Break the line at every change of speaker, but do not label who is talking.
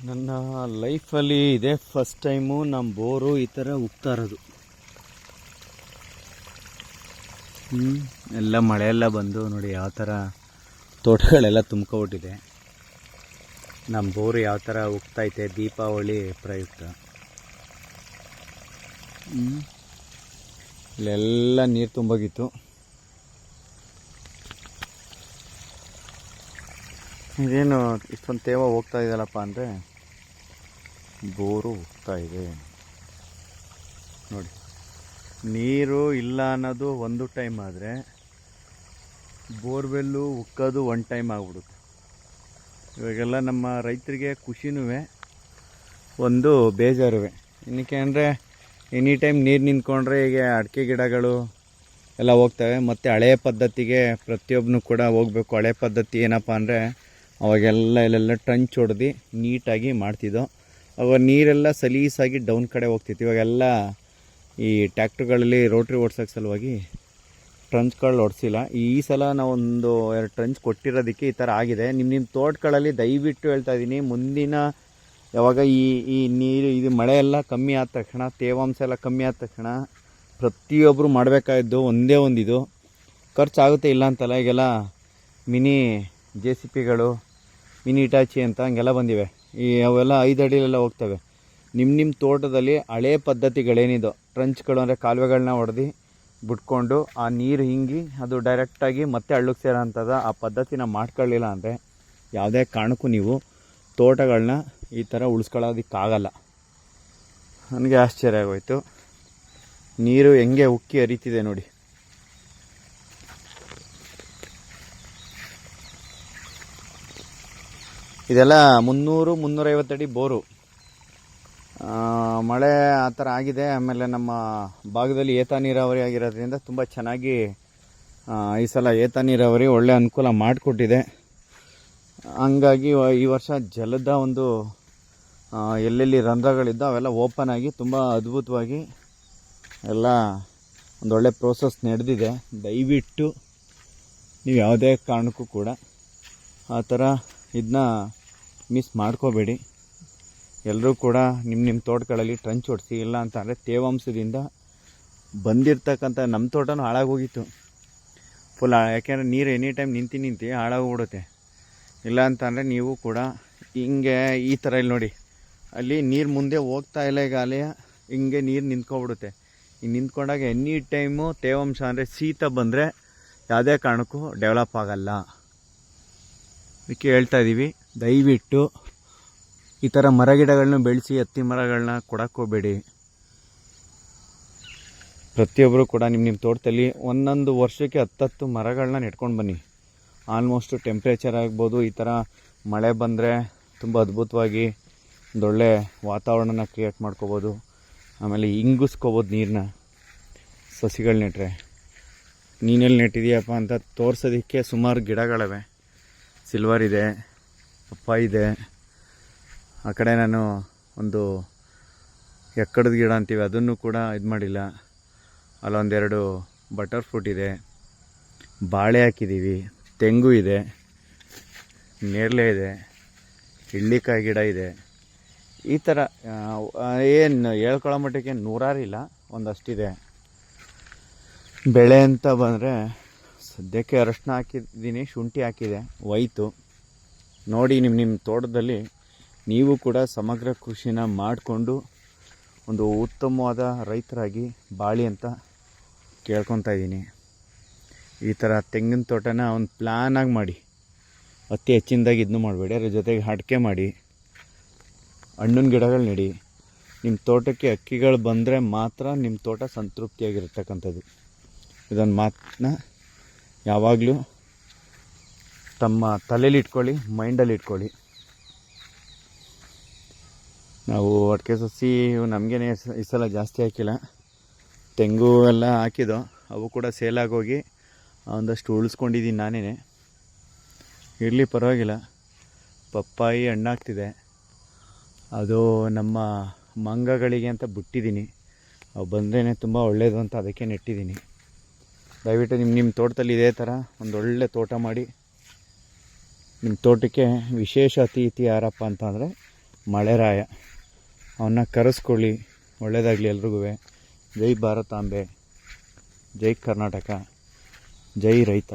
ನನ್ನ ಲೈಫಲ್ಲಿ ಇದೇ ಫಸ್ಟ್ ಟೈಮು ನಮ್ಮ ಬೋರು ಈ ಥರ ಉಗ್ತಾ ಇರೋದು. ಎಲ್ಲ ಮಳೆಯೆಲ್ಲ ಬಂದು ನೋಡಿ ಯಾವ ಥರ ತೋಟಗಳೆಲ್ಲ ತುಂಬ್ಕೊಬಿಟ್ಟಿದೆ. ನಮ್ಮ ಬೋರು ಯಾವ ಥರ ಉಗ್ತೈತೆ ದೀಪಾವಳಿ ಪ್ರಯುಕ್ತ. ಇಲ್ಲೆಲ್ಲ ನೀರು ತುಂಬೋಗಿತ್ತು. ಇದೇನು ಇಷ್ಟೊಂದು ತೇವ ಹೋಗ್ತಾ ಇದೆಯಲ್ಲಪ್ಪ ಅಂದರೆ ಬೋರು ಹೋಗ್ತಾ ಇದೆ ನೋಡಿ. ನೀರು ಇಲ್ಲ ಅನ್ನೋದು ಒಂದು ಟೈಮ್ ಆದರೆ ಬೋರ್ವೆಲ್ಲು ಉಕ್ಕೋದು ಒನ್ ಟೈಮ್ ಆಗ್ಬಿಡುತ್ತೆ. ಇವಾಗೆಲ್ಲ ನಮ್ಮ ರೈತರಿಗೆ ಖುಷಿನೂ ಒಂದು ಬೇಜಾರು. ಏನಕ್ಕೆ ಅಂದರೆ ಎನಿ ಟೈಮ್ ನೀರು ನಿಂತ್ಕೊಂಡ್ರೆ ಈಗ ಅಡಿಕೆ ಗಿಡಗಳು ಎಲ್ಲ ಹೋಗ್ತವೆ. ಮತ್ತು ಹಳೆಯ ಪದ್ಧತಿಗೆ ಪ್ರತಿಯೊಬ್ಬನು ಕೂಡ ಹೋಗಬೇಕು. ಹಳೆ ಪದ್ಧತಿ ಏನಪ್ಪ ಅಂದರೆ ಅವಾಗೆಲ್ಲ ಇಲ್ಲೆಲ್ಲ ಟ್ರಂಚ್ ಹೊಡೆದು ನೀಟಾಗಿ ಮಾಡ್ತಿದ್ದೋ. ಅವಾಗ ನೀರೆಲ್ಲ ಸಲೀಸಾಗಿ ಡೌನ್ ಕಡೆ ಹೋಗ್ತಿತ್ತು. ಇವಾಗೆಲ್ಲ ಈ ಟ್ಯಾಕ್ಟ್ರುಗಳಲ್ಲಿ ರೋಟ್ರಿ ಓಡ್ಸೋಕ್ಕೆ ಸಲುವಾಗಿ ಟ್ರಂಚ್ಗಳು ಹೊಡ್ಸಿಲ್ಲ. ಈ ಸಲ ನಾವೊಂದು 2 ಟ್ರಂಚ್ ಕೊಟ್ಟಿರೋದಕ್ಕೆ ಈ ಥರ ಆಗಿದೆ. ನಿಮ್ಮ ತೋಟಗಳಲ್ಲಿ ದಯವಿಟ್ಟು ಹೇಳ್ತಾ ಇದ್ದೀನಿ, ಮುಂದಿನ ಯಾವಾಗ ಈ ನೀರು ಇದು ಮಳೆ ಎಲ್ಲ ಕಮ್ಮಿ ಆದ ತಕ್ಷಣ, ತೇವಾಂಶ ಎಲ್ಲ ಕಮ್ಮಿ ಆದ ತಕ್ಷಣ ಪ್ರತಿಯೊಬ್ಬರು ಮಾಡಬೇಕಾಗಿದ್ದು ಒಂದೇ ಒಂದಿದು. ಖರ್ಚಾಗುತ್ತೆ ಇಲ್ಲ ಅಂತಲ್ಲ. ಈಗೆಲ್ಲ ಮಿನಿ JCPಗಳು, ಮಿನಿ ಇಟಾಚಿ ಅಂತ ಹಂಗೆಲ್ಲ ಬಂದಿವೆ. ಅವೆಲ್ಲ 5 ಅಡಿಲೆಲ್ಲ ಹೋಗ್ತವೆ. ನಿಮ್ಮ ತೋಟದಲ್ಲಿ ಹಳೆ ಪದ್ಧತಿಗಳೇನಿದೋ ಟ್ರಂಚ್ಗಳು ಅಂದರೆ ಕಾಲುವೆಗಳನ್ನ ಹೊಡೆದು ಬಿಟ್ಕೊಂಡು ಆ ನೀರು ಹಿಂಗಿ ಅದು ಡೈರೆಕ್ಟಾಗಿ ಮತ್ತೆ ಹಳ್ಳಕ್ಕೆ ಸೇರೋ ಅಂಥದ್ದು ಆ ಪದ್ಧತಿನ ಮಾಡ್ಕೊಳ್ಳಿಲ್ಲ ಅಂದರೆ ಯಾವುದೇ ಕಾರಣಕ್ಕೂ ನೀವು ತೋಟಗಳನ್ನ ಈ ಥರ ಉಳಿಸ್ಕೊಳ್ಳೋದಕ್ಕಾಗಲ್ಲ. ನನಗೆ ಆಶ್ಚರ್ಯ ಆಗೋಯ್ತು. ನೀರು ಹೆಂಗೆ ಉಕ್ಕಿ ಹರಿತಿದೆ ನೋಡಿ. ಇದೆಲ್ಲ 300-350 ಅಡಿ ಬೋರು. ಮಳೆ ಆ ಥರ ಆಗಿದೆ. ಆಮೇಲೆ ನಮ್ಮ ಭಾಗದಲ್ಲಿ ಏತ ನೀರಾವರಿ ಆಗಿರೋದ್ರಿಂದ ತುಂಬ ಚೆನ್ನಾಗಿ ಈ ಸಲ ಏತ ನೀರಾವರಿ ಒಳ್ಳೆ ಅನುಕೂಲ ಮಾಡಿಕೊಟ್ಟಿದೆ. ಹಂಗಾಗಿ ಈ ವರ್ಷ ಜಲದ ಒಂದು ಎಲ್ಲೆಲ್ಲಿ ರಂಧ್ರಗಳಿದ್ದೋ ಅವೆಲ್ಲ ಓಪನ್ ಆಗಿ ತುಂಬ ಅದ್ಭುತವಾಗಿ ಎಲ್ಲ ಒಂದೊಳ್ಳೆ ಪ್ರೋಸೆಸ್ ನಡೆದಿದೆ. ದಯವಿಟ್ಟು ನೀವು ಯಾವುದೇ ಕಾರಣಕ್ಕೂ ಕೂಡ ಆ ಥರ ಇದನ್ನ ಮಿಸ್ ಮಾಡ್ಕೋಬೇಡಿ. ಎಲ್ಲರೂ ಕೂಡ ನಿಮ್ಮ ತೋಟಗಳಲ್ಲಿ ಟ್ರಂಚ್ ಹೊಡಿಸಿ. ಇಲ್ಲ ಅಂತ ಅಂದರೆ ತೇವಾಂಶದಿಂದ ಬಂದಿರ್ತಕ್ಕಂಥ ನಮ್ಮ ತೋಟನೂ ಹಾಳಾಗೋಗಿತ್ತು ಫುಲ್. ಯಾಕೆಂದರೆ ನೀರು ಎನಿ ಟೈಮ್ ನಿಂತು ಹಾಳಾಗೋಗ್ಬಿಡುತ್ತೆ. ಇಲ್ಲ ಅಂತ ಅಂದರೆ ನೀವು ಕೂಡ ಹಿಂಗೆ ಈ ಥರ ಇಲ್ಲಿ ನೋಡಿ, ಅಲ್ಲಿ ನೀರು ಮುಂದೆ ಹೋಗ್ತಾ ಇಲ್ಲ. ಈಗ ಅಲೆ ಹಿಂಗೆ ನೀರು ನಿಂತ್ಕೊಬಿಡುತ್ತೆ. ಈಗ ನಿಂತ್ಕೊಂಡಾಗ ಎನಿ ಟೈಮು ತೇವಾಂಶ ಅಂದರೆ ಶೀತ ಬಂದರೆ ಯಾವುದೇ ಕಾರಣಕ್ಕೂ ಡೆವಲಪ್ ಆಗಲ್ಲ. ಅದಕ್ಕೆ ಹೇಳ್ತಾ ಇದ್ದೀವಿ, ದಯವಿಟ್ಟು ಈ ಥರ ಮರಗಿಡಗಳನ್ನ ಬೆಳೆಸಿ ಹತ್ತಿ ಮರಗಳನ್ನ ಕೊಡೋಕ್ಕೋಗ್ಬೇಡಿ. ಪ್ರತಿಯೊಬ್ಬರು ಕೂಡ ನಿಮ್ಮ ತೋಟದಲ್ಲಿ ಒಂದೊಂದು ವರ್ಷಕ್ಕೆ 10 ಮರಗಳನ್ನ ನೆಟ್ಕೊಂಡು ಬನ್ನಿ. ಆಲ್ಮೋಸ್ಟು ಟೆಂಪ್ರೇಚರ್ ಆಗ್ಬೋದು, ಈ ಥರ ಮಳೆ ಬಂದರೆ ತುಂಬ ಅದ್ಭುತವಾಗಿ ಒಂದೊಳ್ಳೆ ವಾತಾವರಣನ ಕ್ರಿಯೇಟ್ ಮಾಡ್ಕೋಬೋದು. ಆಮೇಲೆ ಇಂಗಿಸ್ಕೋಬೋದು ನೀರನ್ನ ಸಸಿಗಳು ನೆಟ್ಟರೆ. ನೀನೆಲ್ಲಿ ನೆಟ್ಟಿದೆಯಪ್ಪ ಅಂತ ತೋರಿಸೋದಕ್ಕೆ ಸುಮಾರು ಗಿಡಗಳಿವೆ. ಸಿಲ್ವರ್ ಇದೆ, ಪಪ್ಪಾಯ ಇದೆ. ಆ ಕಡೆ ನಾನು ಒಂದು ಎಕ್ಕಡದ ಗಿಡ ಅಂತೀವಿ, ಅದನ್ನು ಕೂಡ ಇದು ಮಾಡಿಲ್ಲ. ಅಲ್ಲೊಂದೆರಡು ಬಟರ್ ಫ್ರೂಟ್ ಇದೆ, ಬಾಳೆ ಹಾಕಿದ್ದೀವಿ, ತೆಂಗು ಇದೆ, ನೇರಳೆ ಇದೆ, ಹಿಳ್ಳಿಕಾಯಿ ಗಿಡ ಇದೆ. ಈ ಥರ ಏನು ಹೇಳ್ಕೊಳ್ಳೋ ಮಟ್ಟಕ್ಕೆ 100 ಇಲ್ಲ, ಒಂದಷ್ಟಿದೆ. ಬೆಳೆ ಅಂತ ಬಂದರೆ ಸದ್ಯಕ್ಕೆ ಅರಶಿನ ಹಾಕಿದ್ದೀನಿ, ಶುಂಠಿ ಹಾಕಿದೆ, ಒಯ್ತು. ನೋಡಿ ನಿಮ್ಮ ತೋಟದಲ್ಲಿ ನೀವು ಕೂಡ ಸಮಗ್ರ ಕೃಷಿನ ಮಾಡಿಕೊಂಡು ಒಂದು ಉತ್ತಮವಾದ ರೈತರಾಗಿ ಬಾಳಿ ಅಂತ ಕೇಳ್ಕೊತಾ ಇದ್ದೀನಿ. ಈ ಥರ ತೆಂಗಿನ ತೋಟನ ಒಂದು ಪ್ಲ್ಯಾನಾಗಿ ಮಾಡಿ, ಅತಿ ಹೆಚ್ಚಿನದಾಗಿ ಇದನ್ನು ಮಾಡಬೇಡಿ. ಅದ್ರ ಜೊತೆಗೆ ಅಡಿಕೆ ಮಾಡಿ, ಹಣ್ಣಿನ ಗಿಡಗಳು ನೆಡಿ. ನಿಮ್ಮ ತೋಟಕ್ಕೆ ಹಕ್ಕಿಗಳು ಬಂದರೆ ಮಾತ್ರ ನಿಮ್ಮ ತೋಟ ಸಂತೃಪ್ತಿಯಾಗಿರ್ತಕ್ಕಂಥದ್ದು. ಇದೊಂದು ಮಾತನ್ನ ಯಾವಾಗಲೂ ತಮ್ಮ ತಲೆಯಲ್ಲಿ ಇಟ್ಕೊಳ್ಳಿ, ಮೈಂಡಲ್ಲಿ ಇಟ್ಕೊಳ್ಳಿ. ನಾವು ಅಡಿಕೆ ಸಸಿ ನಮಗೇನೆ ಈ ಸಲ ಜಾಸ್ತಿ ಹಾಕಿಲ್ಲ. ತೆಂಗು ಎಲ್ಲ ಹಾಕಿದೋ, ಅವು ಕೂಡ ಸೇಲಾಗೋಗಿ ಒಂದಷ್ಟು ಉಳಿಸ್ಕೊಂಡಿದ್ದೀನಿ ನಾನೇ. ಇರಲಿ, ಪರವಾಗಿಲ್ಲ. ಪಪ್ಪಾಯಿ ಹಣ್ಣಾಗ್ತಿದೆ, ಅದು ನಮ್ಮ ಮಂಗಗಳಿಗೆ ಅಂತ ಬಿಟ್ಟಿದ್ದೀನಿ. ಅವು ಬಂದ್ರೇ ತುಂಬ ಒಳ್ಳೆಯದು ಅಂತ ಅದಕ್ಕೆ ನೆಟ್ಟಿದ್ದೀನಿ. ದಯವಿಟ್ಟು ನಿಮ್ಮ ತೋಟದಲ್ಲಿ ಇದೇ ಥರ ಒಂದೊಳ್ಳೆ ತೋಟ ಮಾಡಿ. ನಿಮ್ಮ ತೋಟಕ್ಕೆ ವಿಶೇಷ ಅತಿಥಿ ಯಾರಪ್ಪ ಅಂತಂದರೆ ಮಳೆರಾಯ ಅವನ್ನ ಕರೆಸ್ಕೊಳ್ಳಿ. ಒಳ್ಳೆಯದಾಗಲಿ ಎಲ್ರಿಗೂ. ಜೈ ಭಾರತಾಂಬೆ, ಜೈ ಕರ್ನಾಟಕ, ಜೈ ರೈತ.